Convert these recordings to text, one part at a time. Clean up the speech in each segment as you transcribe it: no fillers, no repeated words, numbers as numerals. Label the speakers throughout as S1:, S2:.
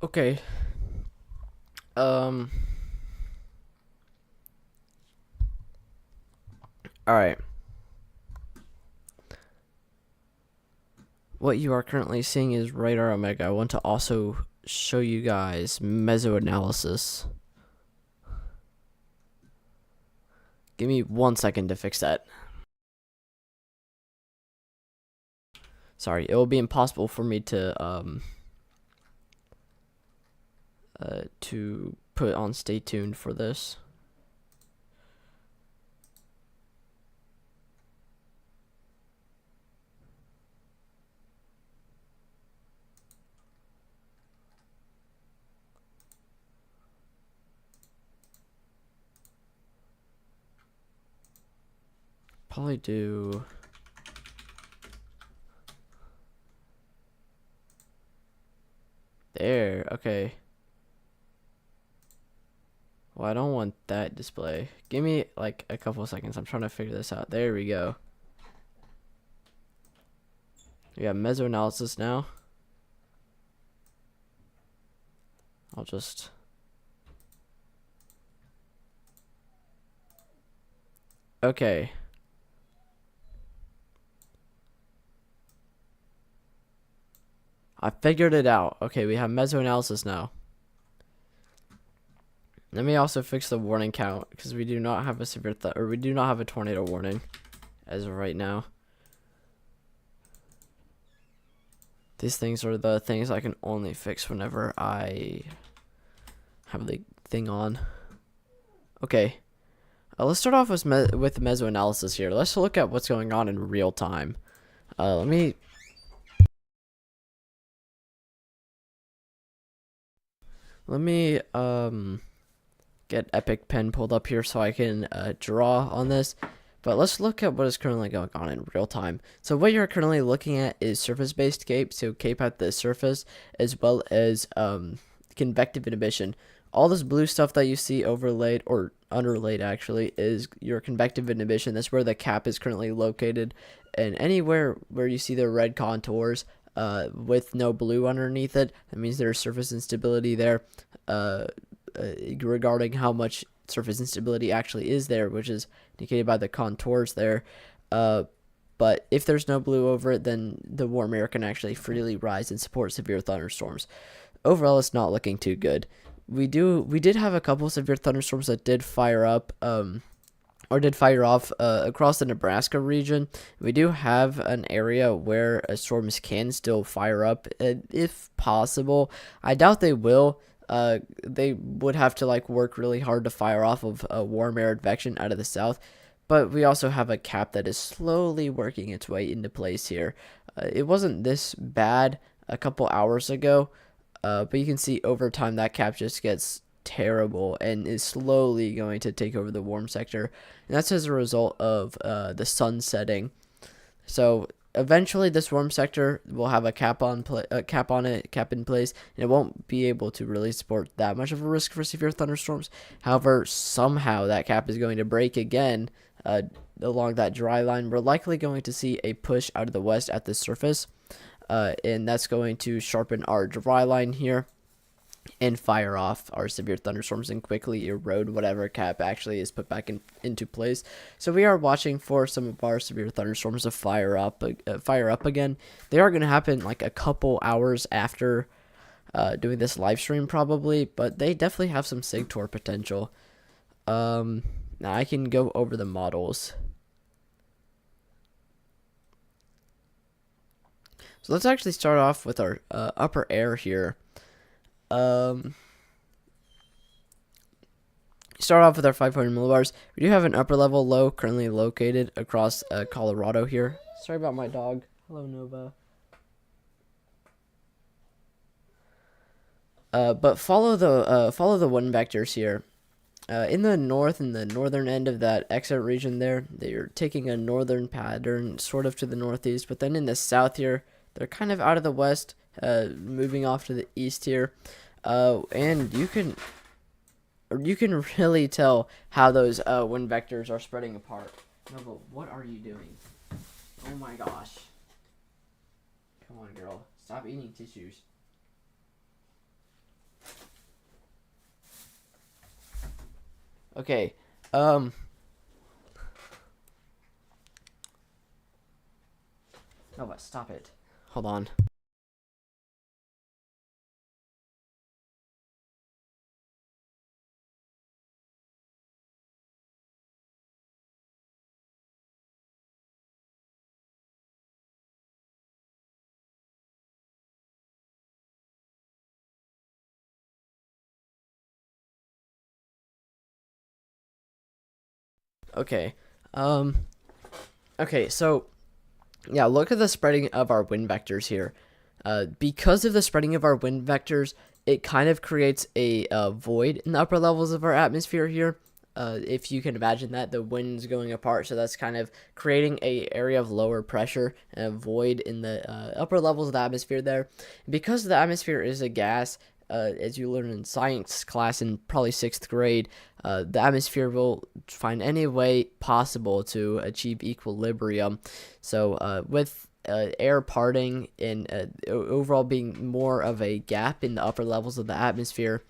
S1: Okay. Um. All right. What you are currently seeing is radar omega. I want to also show you guys mesoanalysis. Give me 1 second to fix that. Sorry, it will be impossible for me to put on stay tuned for this. Probably do. There, okay. Well, I don't want that display. Give me like a couple seconds. I'm trying to figure this out. There we go. We got mesoanalysis now. I'll just. Okay. I figured it out. Okay, we have mesoanalysis now. Let me also fix the warning count because we do not have a severe we do not have a tornado warning as of right now. These things are the things I can only fix whenever I have the thing on. Okay. Let's start off with mesoanalysis here. Let's look at what's going on in real time. Let me get Epic Pen pulled up here so I can draw on this. But let's look at what is currently going on in real time. So what you're currently looking at is surface-based CAPE, so CAPE at the surface, as well as convective inhibition. All this blue stuff that you see overlaid, or underlaid actually, is your convective inhibition. That's where the cap is currently located. And anywhere where you see the red contours with no blue underneath it, that means there's surface instability there. Regarding how much surface instability actually is there, which is indicated by the contours there. But if there's no blue over it, then the warm air can actually freely rise and support severe thunderstorms. Overall, it's not looking too good. We did have a couple severe thunderstorms that did fire up, or did fire off across the Nebraska region. We do have an area where storms can still fire up if possible. I doubt they will. They would have to like work really hard to fire off of warm air advection out of the south, but we also have a cap that is slowly working its way into place here. It wasn't this bad a couple hours ago, but you can see over time that cap just gets terrible and is slowly going to take over the warm sector, and that's as a result of the sun setting. So eventually this warm sector will have a cap in place, and it won't be able to really support that much of a risk for severe thunderstorms. However, somehow that cap is going to break again along that dry line. We're likely going to see a push out of the west at the surface, and that's going to sharpen our dry line here and fire off our severe thunderstorms and quickly erode whatever cap actually is put back into place. So we are watching for some of our severe thunderstorms to fire up again. They are going to happen like a couple hours after doing this live stream probably, but they definitely have some SIGTOR potential. Now I can go over the models. So let's actually start off with our upper air here. Start off with our 500 millibars. We do have an upper level low currently located across Colorado here. Sorry about my dog. Hello, Nova. But follow the wind vectors here. In the north, in the northern end of that exit region there, they're taking a northern pattern sort of to the northeast, but then in the south here, they're kind of out of the west, moving off to the east here. And you can really tell how those wind vectors are spreading apart. Nova, what are you doing? Oh my gosh. Come on, girl. Stop eating tissues. Okay. No, but stop it. Hold on. Okay. Um. Okay. So yeah, look at the spreading of our wind vectors here. Because of the spreading of our wind vectors, it kind of creates a void in the upper levels of our atmosphere here. If you can imagine that, the wind's going apart, so that's kind of creating a area of lower pressure and a void in the upper levels of the atmosphere there. Because the atmosphere is a gas, as you learn in science class in probably 6th grade, the atmosphere will find any way possible to achieve equilibrium. So with air parting and overall being more of a gap in the upper levels of the atmosphere,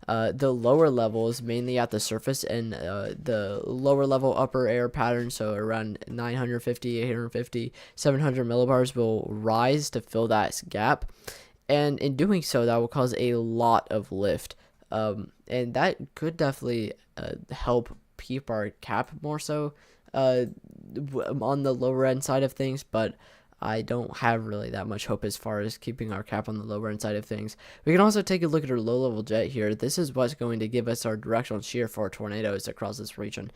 S1: the lower levels, mainly at the surface, and the lower level upper air pattern, so around 950, 850, 700 millibars, will rise to fill that gap. And in doing so, that will cause a lot of lift. And that could definitely help keep our cap more so on the lower end side of things, but I don't have really that much hope as far as keeping our cap on the lower end side of things. We can also take a look at our low level jet here. This is what's going to give us our directional shear for tornadoes across this region.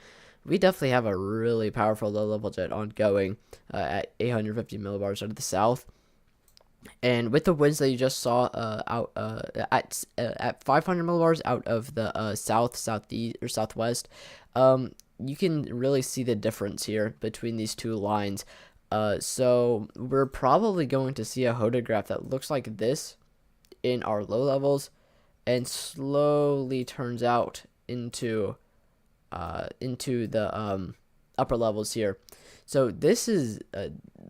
S1: We definitely have a really powerful low level jet ongoing at 850 millibars out of the south. And with the winds that you just saw out at 500 millibars out of the south, southeast, or southwest, you can really see the difference here between these two lines. So we're probably going to see a hodograph that looks like this in our low levels and slowly turns out into the upper levels here. So this is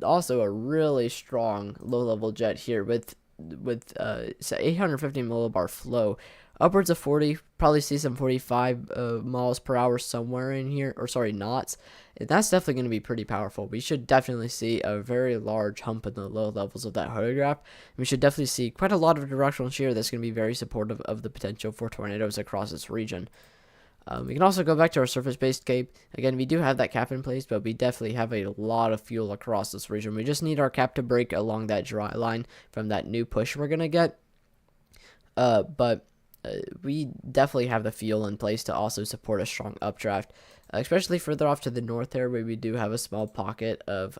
S1: also a really strong low-level jet here with 850 millibar flow, upwards of 40. Probably see some 45 miles per hour somewhere in here, or sorry, knots. And that's definitely going to be pretty powerful. We should definitely see a very large hump in the low levels of that hodograph. We should definitely see quite a lot of directional shear that's going to be very supportive of the potential for tornadoes across this region. We can also go back to our surface-based cape. Again, we do have that cap in place, but we definitely have a lot of fuel across this region. We just need our cap to break along that dry line from that new push we're going to get. But we definitely have the fuel in place to also support a strong updraft, especially further off to the north there, where we do have a small pocket of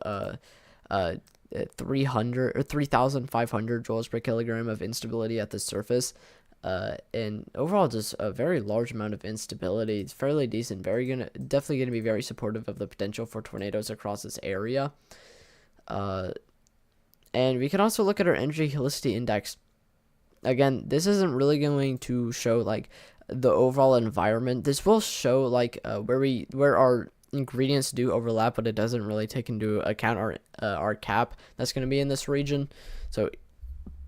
S1: 300 or 3,500 joules per kilogram of instability at the surface. And overall, just a very large amount of instability. It's fairly decent. Definitely gonna be very supportive of the potential for tornadoes across this area. And we can also look at our energy helicity index. Again, this isn't really going to show like the overall environment. This will show like where our ingredients do overlap, but it doesn't really take into account our cap that's going to be in this region. So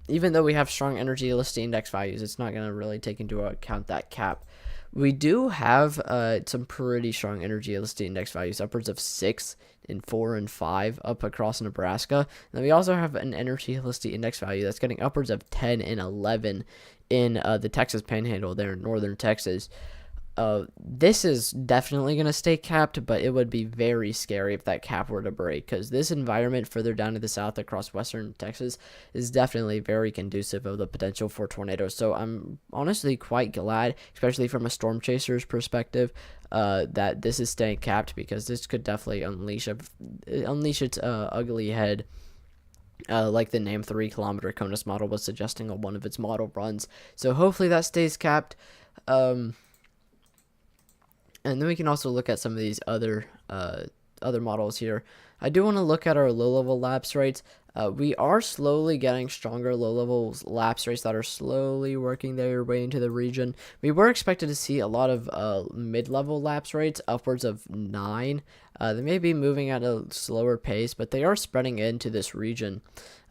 S1: even though we have strong energy helicity index values, it's not going to really take into account that cap. We do have some pretty strong energy helicity index values, upwards of 6 and 4 and 5 up across Nebraska. And then we also have an energy helicity index value that's getting upwards of 10 and 11 in the Texas Panhandle there in northern Texas. This is definitely going to stay capped, but it would be very scary if that cap were to break, because this environment further down to the south across western Texas is definitely very conducive of the potential for tornadoes. So I'm honestly quite glad, especially from a storm chaser's perspective, that this is staying capped, because this could definitely unleash its ugly head. Like the NAM 3-kilometer CONUS model was suggesting on one of its model runs. So hopefully that stays capped. And then we can also look at some of these other models here. I do want to look at our low-level lapse rates. We are slowly getting stronger low-level lapse rates that are slowly working their way into the region. We were expected to see a lot of mid-level lapse rates, upwards of 9. They may be moving at a slower pace, but they are spreading into this region.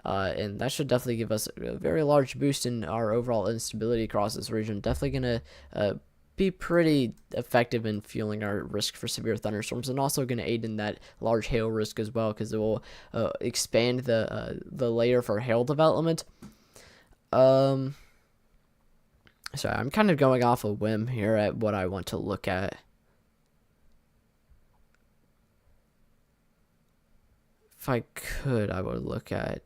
S1: And that should definitely give us a very large boost in our overall instability across this region. Definitely going to be pretty effective in fueling our risk for severe thunderstorms, and also going to aid in that large hail risk as well, because it will expand the layer for hail development. Sorry, I'm kind of going off a whim here at what I want to look at. If I could, I would look at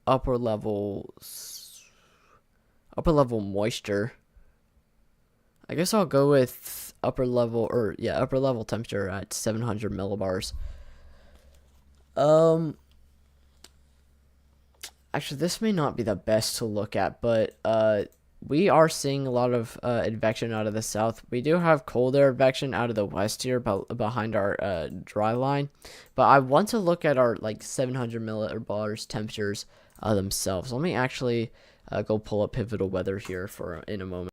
S1: upper level moisture. I guess I'll go with upper level temperature at 700 millibars. Actually, this may not be the best to look at, but we are seeing a lot of advection out of the south. We do have cold air advection out of the west here, behind our dry line. But I want to look at our 700 millibars temperatures themselves. Let me actually go pull up pivotal weather here in a moment.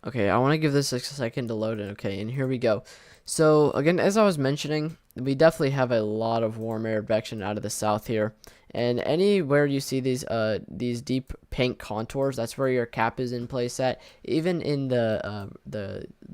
S1: Okay, I want to give this a second to load in. Okay, and here we go. So again, as I was mentioning, we definitely have a lot of warm air advection out of the south here. And anywhere you see these deep pink contours, that's where your cap is in place at. Even in the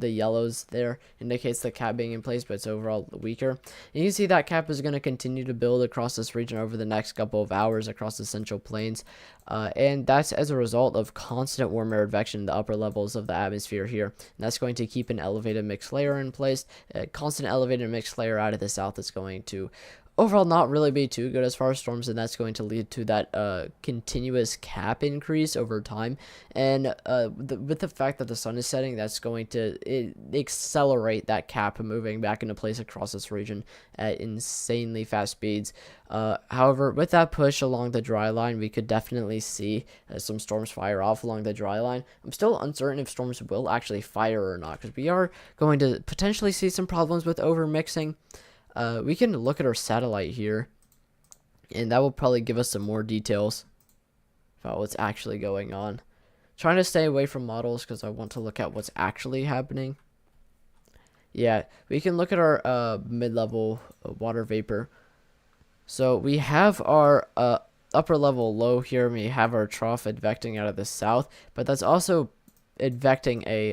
S1: yellows there indicates the cap being in place, but it's overall weaker. And you can see that cap is going to continue to build across this region over the next couple of hours across the Central Plains. And that's as a result of constant warm air advection in the upper levels of the atmosphere here. And that's going to keep an elevated mixed layer in place. A constant elevated mixed layer out of the south is going to overall not really be too good as far as storms, and that's going to lead to that continuous cap increase over time. And with the fact that the sun is setting, that's going to accelerate that cap moving back into place across this region at insanely fast speeds. However, with that push along the dry line, we could definitely see some storms fire off along the dry line. I'm still uncertain if storms will actually fire or not, because we are going to potentially see some problems with overmixing. We can look at our satellite here, and that will probably give us some more details about what's actually going on. Trying to stay away from models because I want to look at what's actually happening. Yeah, we can look at our mid-level water vapor. So we have our upper level low here, and we have our trough advecting out of the south, but that's also advecting a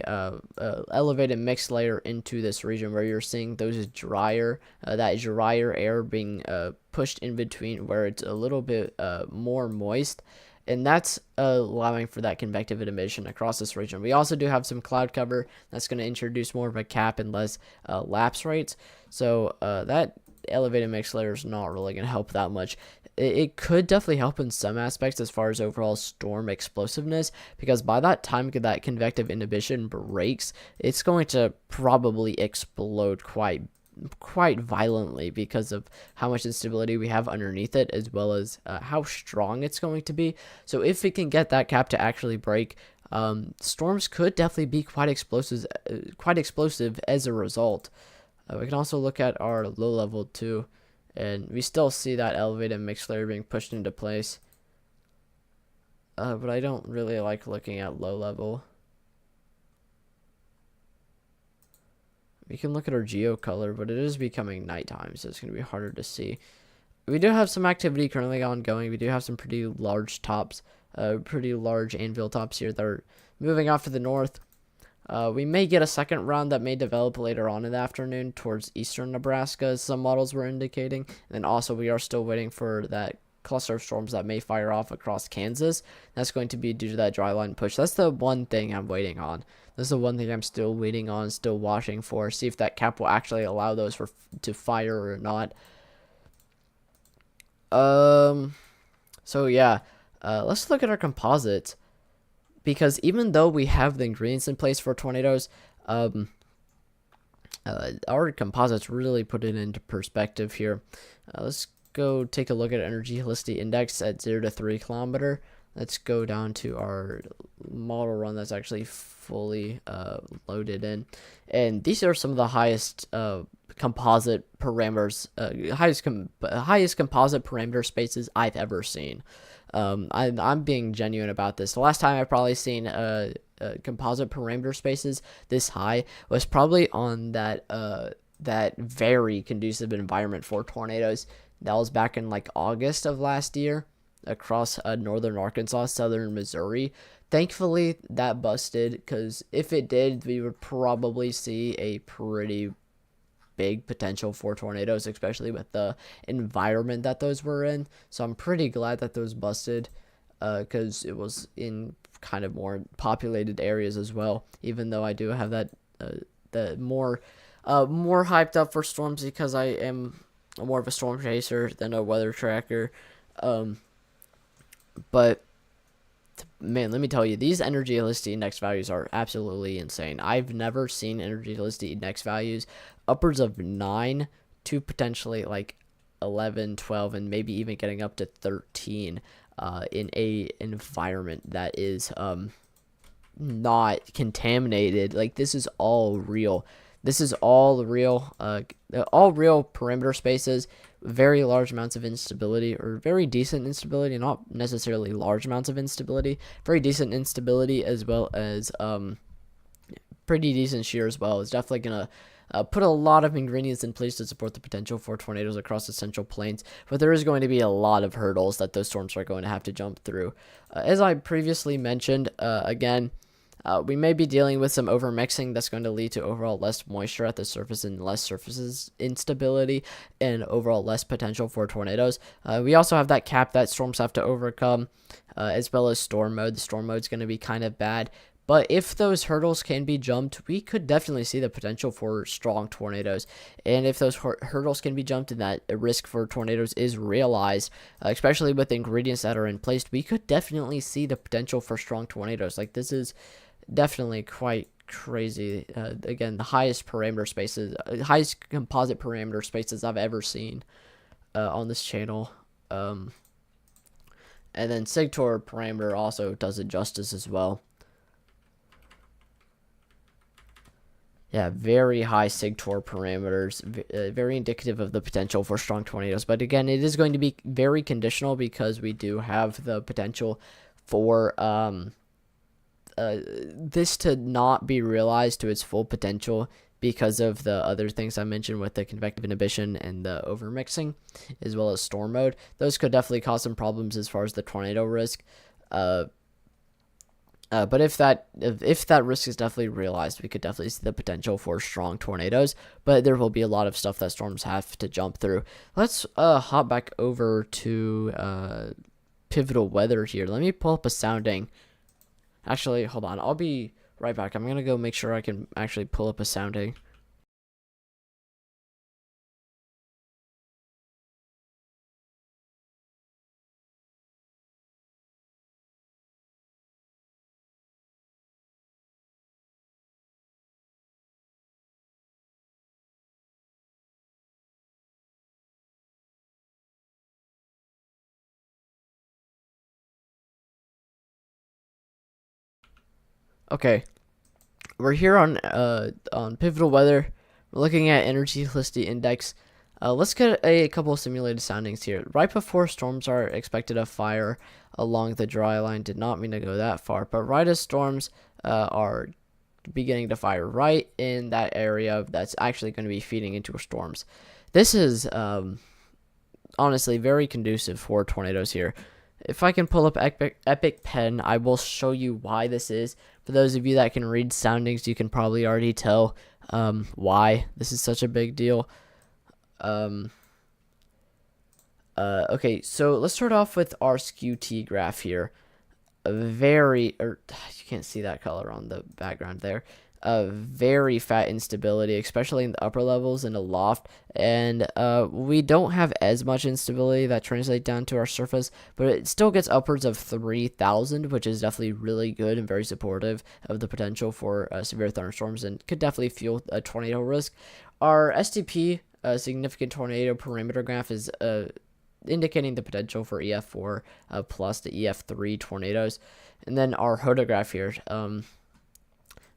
S1: elevated mixed layer into this region where you're seeing those drier air being pushed in between where it's a little bit more moist, and that's allowing for that convective emission across this region. We also do have some cloud cover that's going to introduce more of a cap and less lapse rates, so that elevated mixed layer is not really going to help that much. It could definitely help in some aspects as far as overall storm explosiveness, because by that time that convective inhibition breaks, it's going to probably explode quite violently because of how much instability we have underneath it, as well as how strong it's going to be. So if we can get that cap to actually break, storms could definitely be quite explosive as a result. We can also look at our low level too, and we still see that elevated mixed layer being pushed into place. But I don't really like looking at low level. We can look at our geo color, but it is becoming nighttime, so it's going to be harder to see. We do have some activity currently ongoing. We do have some pretty large tops, pretty large anvil tops here that are moving off to the north. We may get a second round that may develop later on in the afternoon towards eastern Nebraska, as some models were indicating. And then also we are still waiting for that cluster of storms that may fire off across Kansas. That's going to be due to that dry line push. That's the one thing I'm waiting on. This is the one thing I'm still waiting on, still watching for. See if that cap will actually allow those to fire or not. So yeah. Let's look at our composites, because even though we have the ingredients in place for tornadoes, our composites really put it into perspective here. Let's go take a look at energy helicity index at 0 to 3 kilometer. Let's go down to our model run that's actually fully loaded in, and these are some of the highest composite parameters, highest composite parameter spaces I've ever seen. I'm being genuine about this. The last time I've probably seen composite parameter spaces this high was probably on that very conducive environment for tornadoes. That was back in like August of last year across northern Arkansas, southern Missouri. Thankfully, that busted, because if it did, we would probably see a pretty big potential for tornadoes, especially with the environment that those were in. So I'm pretty glad that those busted, because it was in kind of more populated areas as well, even though I do have that the more hyped up for storms, because I am more of a storm chaser than a weather tracker. But man, let me tell you, these energy helicity index values are absolutely insane. I've never seen energy helicity index values upwards of 9 to potentially like 11, 12, and maybe even getting up to 13 in a environment that is not contaminated. Like, this is all real. This is all real perimeter spaces, very large amounts of instability, or very decent instability, not necessarily large amounts of instability, very decent instability, as well as pretty decent shear as well. It's definitely going to put a lot of ingredients in place to support the potential for tornadoes across the Central Plains, but there is going to be a lot of hurdles that those storms are going to have to jump through. As I previously mentioned, again, we may be dealing with some overmixing that's going to lead to overall less moisture at the surface and less surface instability, and overall less potential for tornadoes. We also have that cap that storms have to overcome, as well as storm mode. The storm mode is going to be kind of bad. But if those hurdles can be jumped, we could definitely see the potential for strong tornadoes. And if those hurdles can be jumped and that a risk for tornadoes is realized, especially with the ingredients that are in place, we could definitely see the potential for strong tornadoes. Like, this is definitely quite crazy. Again, the highest parameter spaces, highest composite parameter spaces I've ever seen on this channel. And then SIGTOR parameter also does it justice as well. Yeah, very high SIGTOR parameters, very indicative of the potential for strong tornadoes. But again, it is going to be very conditional, because we do have the potential for this to not be realized to its full potential because of the other things I mentioned with the convective inhibition and the overmixing, as well as storm mode. Those could definitely cause some problems as far as the tornado risk. But if that risk is definitely realized, we could definitely see the potential for strong tornadoes. But there will be a lot of stuff that storms have to jump through. Let's hop back over to pivotal weather here. Let me pull up a sounding. Actually, hold on. I'll be right back. I'm gonna go make sure I can actually pull up a sounding. Okay, we're here on pivotal weather. We're looking at energy helicity index. Let's get a couple of simulated soundings here. Right before storms are expected to fire along the dry line, did not mean to go that far, but right as storms are beginning to fire right in that area that's actually going to be feeding into storms. This is honestly very conducive for tornadoes here. If I can pull up Epic Pen, I will show you why this is. For those of you that can read soundings, you can probably already tell why this is such a big deal. Okay, so let's start off with our SKU-T graph here. a very, or you can't see that color on the background there. A very fat instability, especially in the upper levels in the loft, and we don't have as much instability that translates down to our surface, but it still gets upwards of 3,000, which is definitely really good and very supportive of the potential for severe thunderstorms, and could definitely fuel a tornado risk. Our STP, significant tornado parameter graph, is indicating the potential for EF4 plus the EF3 tornadoes, and then our hodograph here.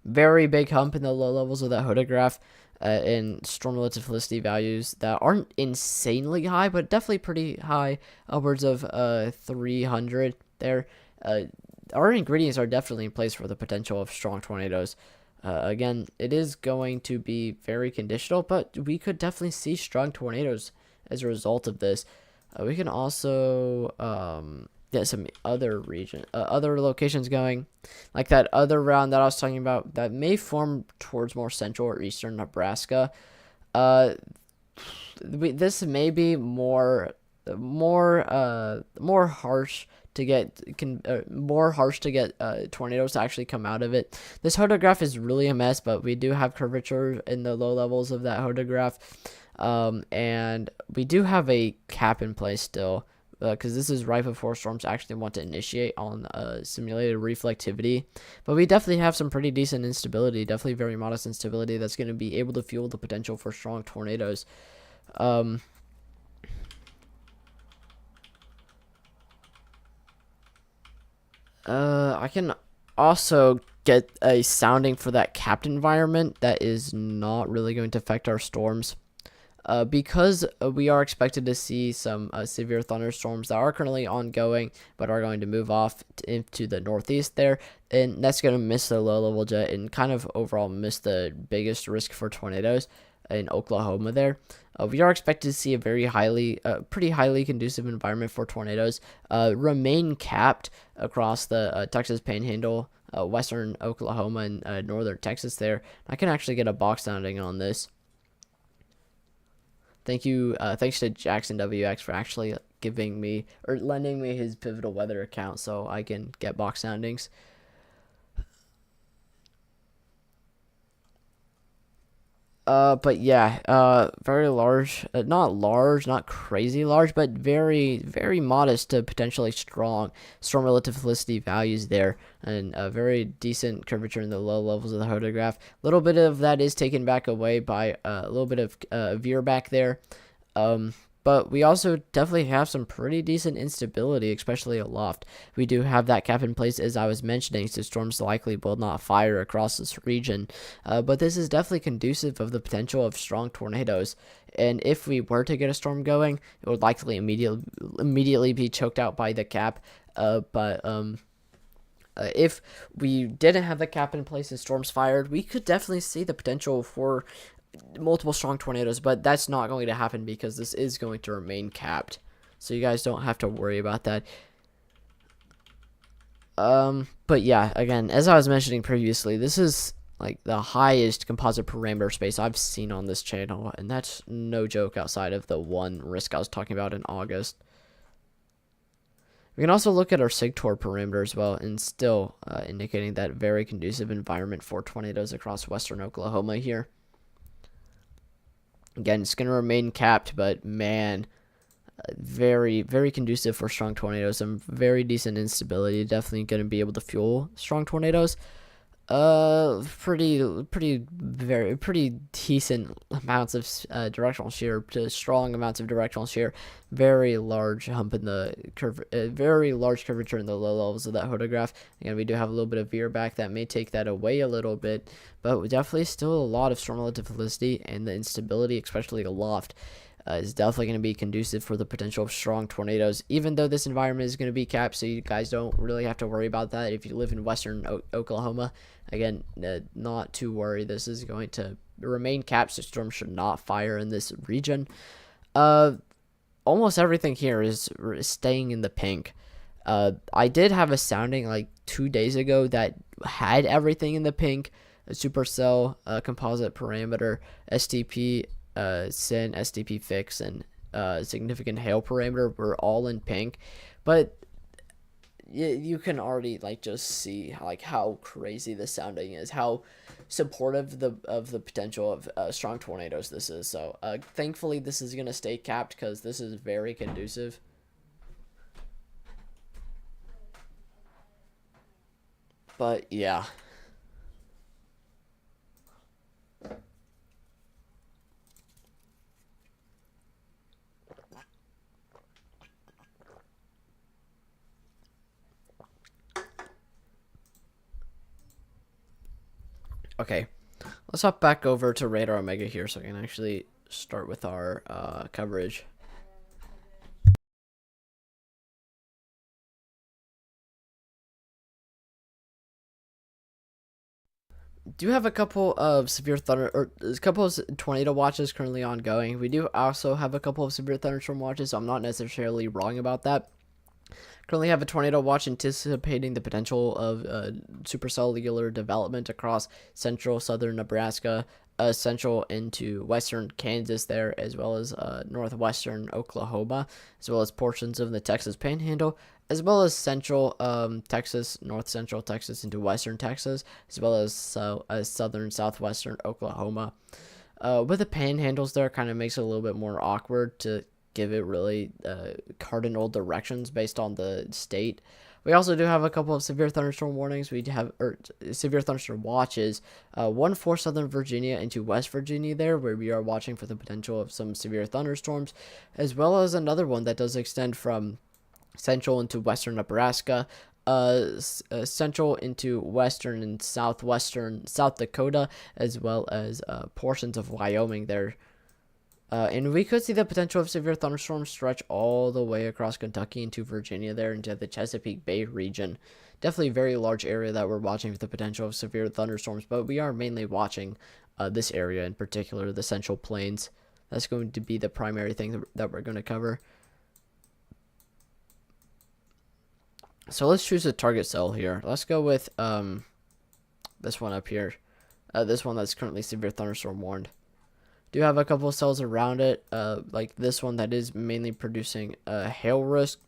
S1: Very big hump in the low levels of that hodograph, in storm relative felicity values that aren't insanely high, but definitely pretty high, upwards of 300 there. Our ingredients are definitely in place for the potential of strong tornadoes. Again, it is going to be very conditional, but we could definitely see strong tornadoes as a result of this. We can also get some other other locations going, like that other round that I was talking about that may form towards more central or eastern Nebraska. This may be more harsh to get tornadoes to actually come out of it. This hodograph is really a mess, but we do have curvature in the low levels of that hodograph, and we do have a cap in place still, because this is right before storms actually want to initiate on simulated reflectivity. But we definitely have some pretty decent instability, definitely very modest instability that's going to be able to fuel the potential for strong tornadoes. I can also get a sounding for that capped environment that is not really going to affect our storms. Because we are expected to see some severe thunderstorms that are currently ongoing, but are going to move off into the northeast there, and that's going to miss the low-level jet and kind of overall miss the biggest risk for tornadoes in Oklahoma there. We are expected to see a pretty highly conducive environment for tornadoes remain capped across the Texas Panhandle, western Oklahoma, and northern Texas there. I can actually get a box sounding on this. Thanks to Jackson WX for actually giving me or lending me his Pivotal Weather account so I can get box soundings. But yeah, very large, not crazy large, but very, very modest to potentially strong storm relative felicity values there, and a very decent curvature in the low levels of the hodograph. A little bit of that is taken back away by a little bit of veer back there. But we also definitely have some pretty decent instability, especially aloft. We do have that cap in place, as I was mentioning, so storms likely will not fire across this region. But this is definitely conducive of the potential of strong tornadoes. And if we were to get a storm going, it would likely immediately be choked out by the cap. If we didn't have the cap in place and storms fired, we could definitely see the potential for multiple strong tornadoes, but that's not going to happen because this is going to remain capped, so you guys don't have to worry about that. But yeah, again, as I was mentioning previously, this is like the highest composite parameter space I've seen on this channel, and that's no joke outside of the one risk I was talking about in August. We can also look at our SIGTOR parameter as well, and still indicating that very conducive environment for tornadoes across western Oklahoma here. Again, it's going to remain capped, but man, very, very conducive for strong tornadoes. Some very decent instability. Definitely going to be able to fuel strong tornadoes. Pretty decent amounts of directional shear to strong amounts of directional shear. Very large hump in the curve. Very large curvature in the low levels of that hodograph. Again, we do have a little bit of veer back that may take that away a little bit, but definitely still a lot of storm relative felicity, and the instability, especially aloft, is definitely going to be conducive for the potential of strong tornadoes, even though this environment is going to be capped, so you guys don't really have to worry about that if you live in western Oklahoma. Again, not to worry. This is going to remain capped, so storms should not fire in this region. Almost everything here is staying in the pink. I did have a sounding like 2 days ago that had everything in the pink: a supercell, composite parameter, STP, SIN, STP fix, and significant hail parameter were all in pink. But you can already like just see like how crazy the sounding is, how supportive of the potential of strong tornadoes this is. So thankfully this is gonna stay capped because this is very conducive. But yeah. Okay, let's hop back over to Radar Omega here so I can actually start with our coverage. Do have a couple of severe thunder or a couple of tornado watches currently ongoing. We do also have a couple of severe thunderstorm watches, so I'm not necessarily wrong about that. Currently have a tornado watch anticipating the potential of supercellular development across central southern Nebraska, central into western Kansas there, as well as northwestern Oklahoma, as well as portions of the Texas Panhandle, as well as central Texas, north central Texas into western Texas, as well as southern southwestern Oklahoma. With the panhandles there, kind of makes it a little bit more awkward to give it really cardinal directions based on the state. We also do have a couple of severe thunderstorm warnings. We have severe thunderstorm watches. One for Southern Virginia into West Virginia there, where we are watching for the potential of some severe thunderstorms, as well as another one that does extend from central into western Nebraska, central into western and southwestern South Dakota, as well as portions of Wyoming there. And we could see the potential of severe thunderstorms stretch all the way across Kentucky into Virginia there into the Chesapeake Bay region. Definitely a very large area that we're watching for the potential of severe thunderstorms, but we are mainly watching this area in particular, the Central Plains. That's going to be the primary thing that we're going to cover. So let's choose a target cell here. Let's go with this one up here. This one that's currently severe thunderstorm warned. Do have a couple of cells around it, like this one that is mainly producing hail risk.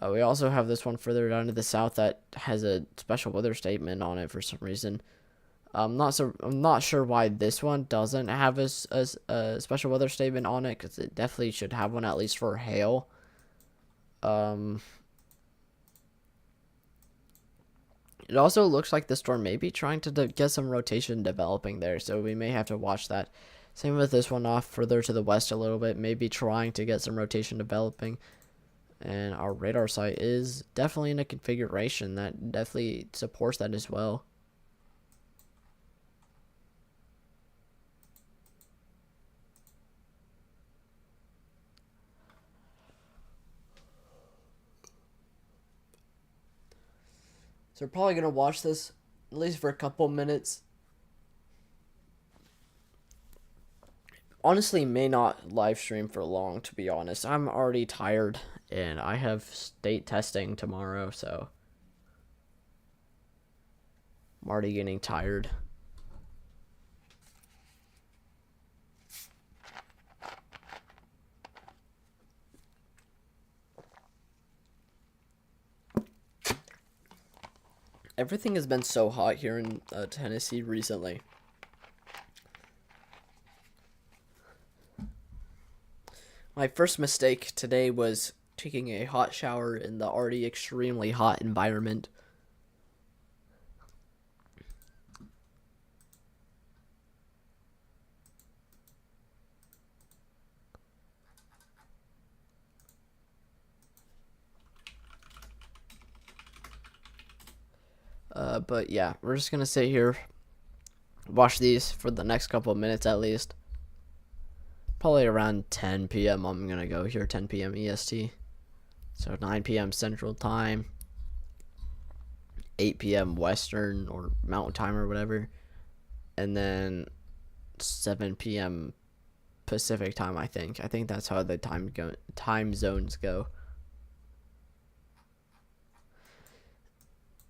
S1: We also have this one further down to the south that has a special weather statement on it for some reason. I'm not sure why this one doesn't have a special weather statement on it, because it definitely should have one at least for hail. It also looks like the storm may be trying to get some rotation developing there, so we may have to watch that. Same with this one off further to the west a little bit, maybe trying to get some rotation developing. And our radar site is definitely in a configuration that definitely supports that as well. So we're probably going to watch this at least for a couple minutes. Honestly, may not live stream for long, to be honest. I'm already tired, and I have state testing tomorrow, so I'm already getting tired. Everything has been so hot here in Tennessee recently. My first mistake today was taking a hot shower in the already extremely hot environment. But yeah, we're just gonna sit here, watch these for the next couple of minutes at least. Probably around 10 p.m. I'm gonna go here, 10 p.m. EST. So 9 p.m. Central Time, 8 p.m. Western or Mountain Time or whatever, and then 7 p.m. Pacific Time. I think that's how the time zones go.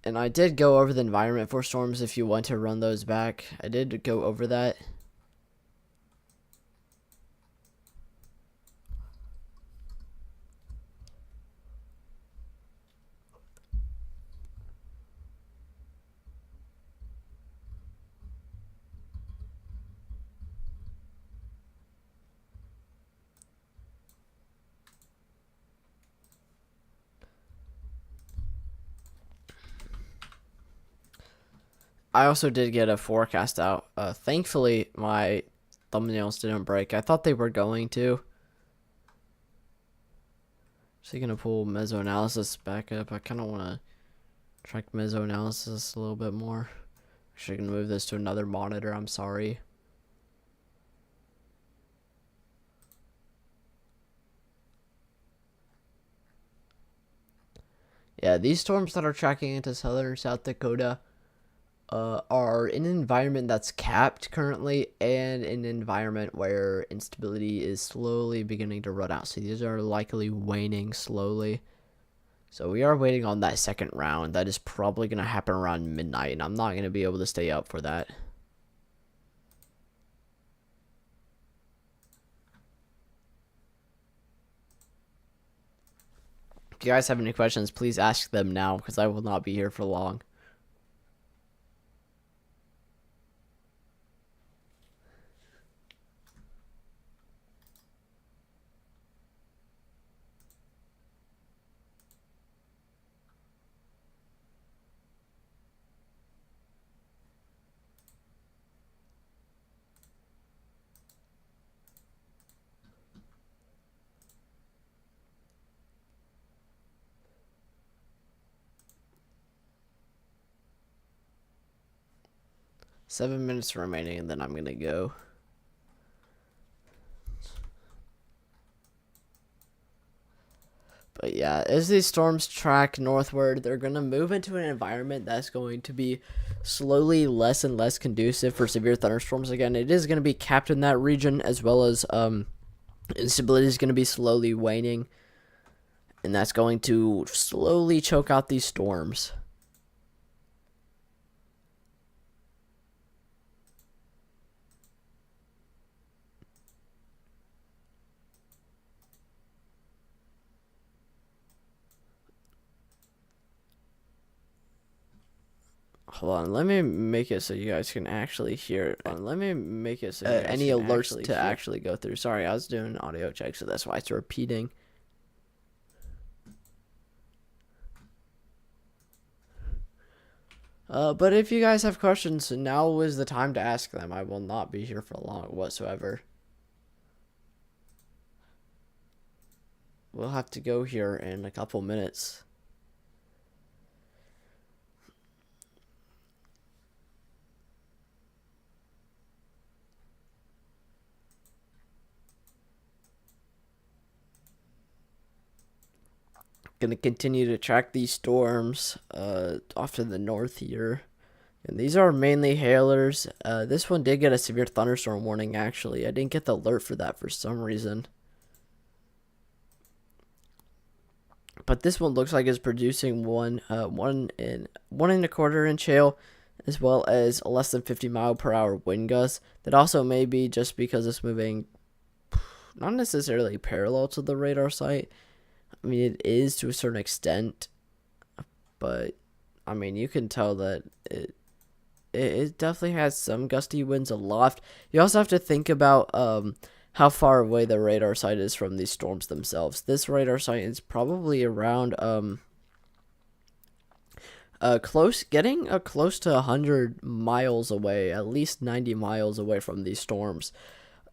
S1: And I did go over the environment for storms if you want to run those back. I did go over that. I also did get a forecast out. Thankfully, my thumbnails didn't break. I thought they were going to. So gonna pull mesoanalysis back up. I kind of want to track mesoanalysis a little bit more. Actually, I can move this to another monitor. I'm sorry. Yeah, these storms that are tracking into southern South Dakota are in an environment that's capped currently and in an environment where instability is slowly beginning to run out. So these are likely waning slowly. So we are waiting on that second round. That is probably going to happen around midnight, and I'm not going to be able to stay up for that. If you guys have any questions, please ask them now, because I will not be here for long. Seven minutes remaining, and then I'm going to go. But yeah, as these storms track northward, they're going to move into an environment that's going to be slowly less and less conducive for severe thunderstorms. Again, it is going to be capped in that region, as well as instability is going to be slowly waning. And that's going to slowly choke out these storms. Hold on, let me make it so you guys can actually hear it. Let me make it so any alerts to actually go through. Sorry, I was doing an audio check, so that's why it's repeating. But if you guys have questions, now is the time to ask them. I will not be here for long whatsoever. We'll have to go here in a couple minutes. Going to continue to track these storms off to the north here. And these are mainly hailers. This one did get a severe thunderstorm warning, actually. I didn't get the alert for that for some reason. But this one looks like it's producing one and a quarter inch hail, as well as a less than 50 mile per hour wind gust. That also may be just because it's moving not necessarily parallel to the radar site. I mean, it is to a certain extent, but I mean, you can tell that it definitely has some gusty winds aloft. You also have to think about how far away the radar site is from these storms themselves. This radar site is probably around close to 100 miles away, at least 90 miles away from these storms.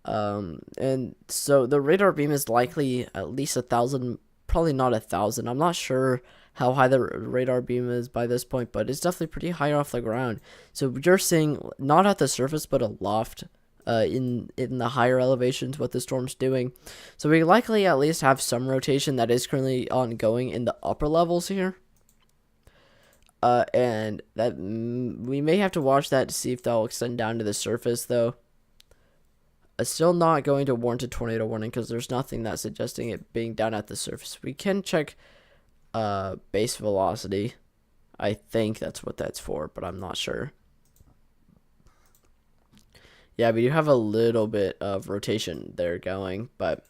S1: And so the radar beam is likely at least 1,000. Probably not 1,000. I'm not sure how high the radar beam is by this point, but it's definitely pretty high off the ground. So you're seeing not at the surface, but aloft, in the higher elevations, what the storm's doing. So we likely at least have some rotation that is currently ongoing in the upper levels here. And that we may have to watch that to see if that'll extend down to the surface, though. Still not going to warrant a tornado warning because there's nothing that's suggesting it being down at the surface. We can check base velocity. I think that's what that's for, but I'm not sure. Yeah, we do have a little bit of rotation there going, but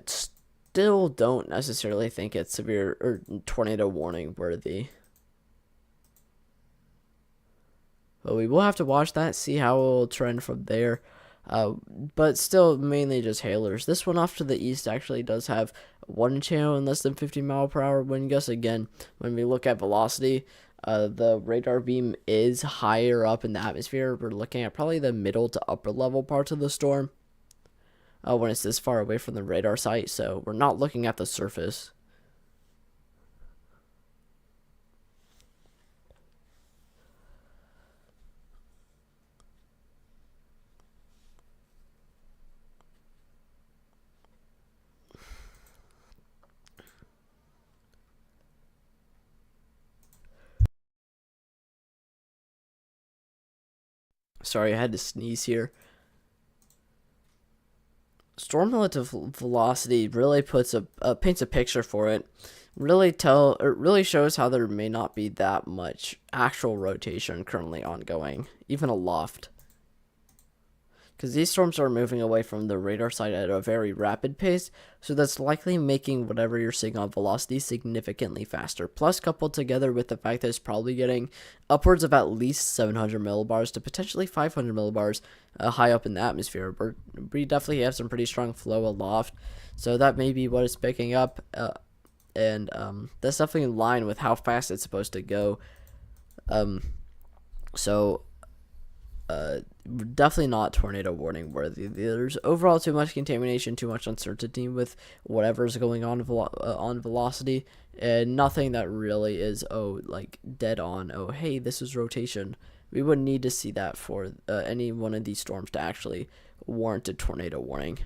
S1: still don't necessarily think it's severe or tornado warning worthy. But we will have to watch that, see how it will trend from there. But still mainly just hailers. This one off to the east actually does have 1 inch hail and less than 50 mile per hour wind gusts. Again, when we look at velocity, The radar beam is higher up in the atmosphere. We're looking at probably the middle to upper level parts of the storm when it's this far away from the radar site, so we're not looking at the surface. Sorry, I had to sneeze here. Storm relative velocity really paints a picture for it. It really shows how there may not be that much actual rotation currently ongoing, even aloft. Because these storms are moving away from the radar site at a very rapid pace, so that's likely making whatever you're seeing on velocity significantly faster. Plus, coupled together with the fact that it's probably getting upwards of at least 700 millibars to potentially 500 millibars high up in the atmosphere. We definitely have some pretty strong flow aloft, so that may be what it's picking up, and that's definitely in line with how fast it's supposed to go. So definitely not tornado warning worthy. There's overall too much contamination, too much uncertainty with whatever's going on velocity, and nothing that really is like dead on. Oh, hey, this is rotation. We wouldn't need to see that for any one of these storms to actually warrant a tornado warning.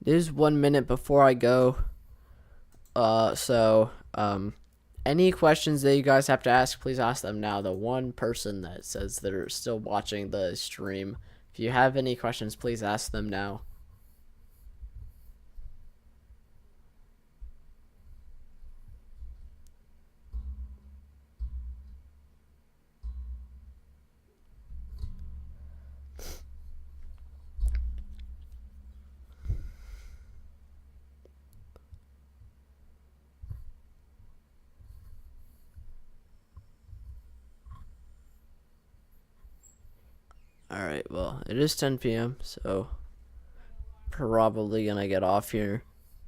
S1: It is 1 minute before I go. Any questions that you guys have to ask, please ask them now. The one person that says they're still watching the stream, if you have any questions, please ask them now. Alright, well, it is 10 p.m., so probably gonna get off here.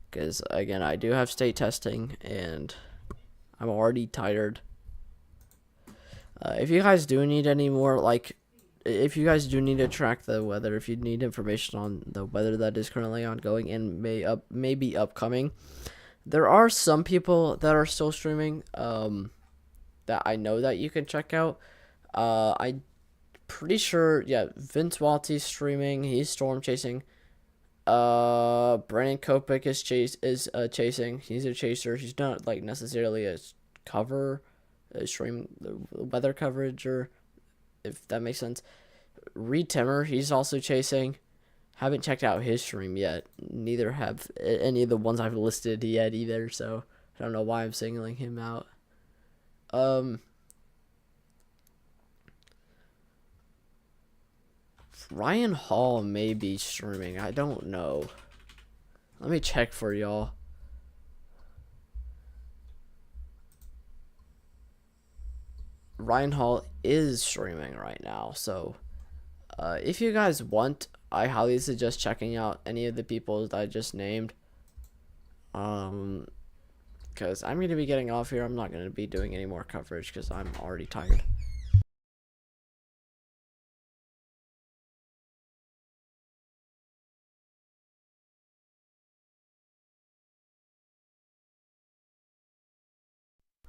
S1: Because, again, I do have state testing, and I'm already tired. If you guys do need any more, if you guys do need to track the weather, if you need information on the weather that is currently ongoing and may be upcoming, there are some people that are still streaming that I know that you can check out. I'm pretty sure, yeah, Vince Walty's streaming. He's storm chasing. Brandon Kopic is chasing. He's a chaser. He's not like necessarily a stream weather coverage, or if that makes sense. Reed Timmer, he's also chasing. Haven't checked out his stream yet. Neither have any of the ones I've listed yet either. So I don't know why I'm singling him out. Ryan Hall may be streaming. I don't know. Let me check for y'all. Ryan Hall is streaming right now, so if you guys want, I highly suggest checking out any of the people that I just named. Because I'm going to be getting off here. I'm not going to be doing any more coverage because I'm already tired.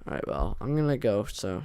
S1: Alright, well, I'm going to go, so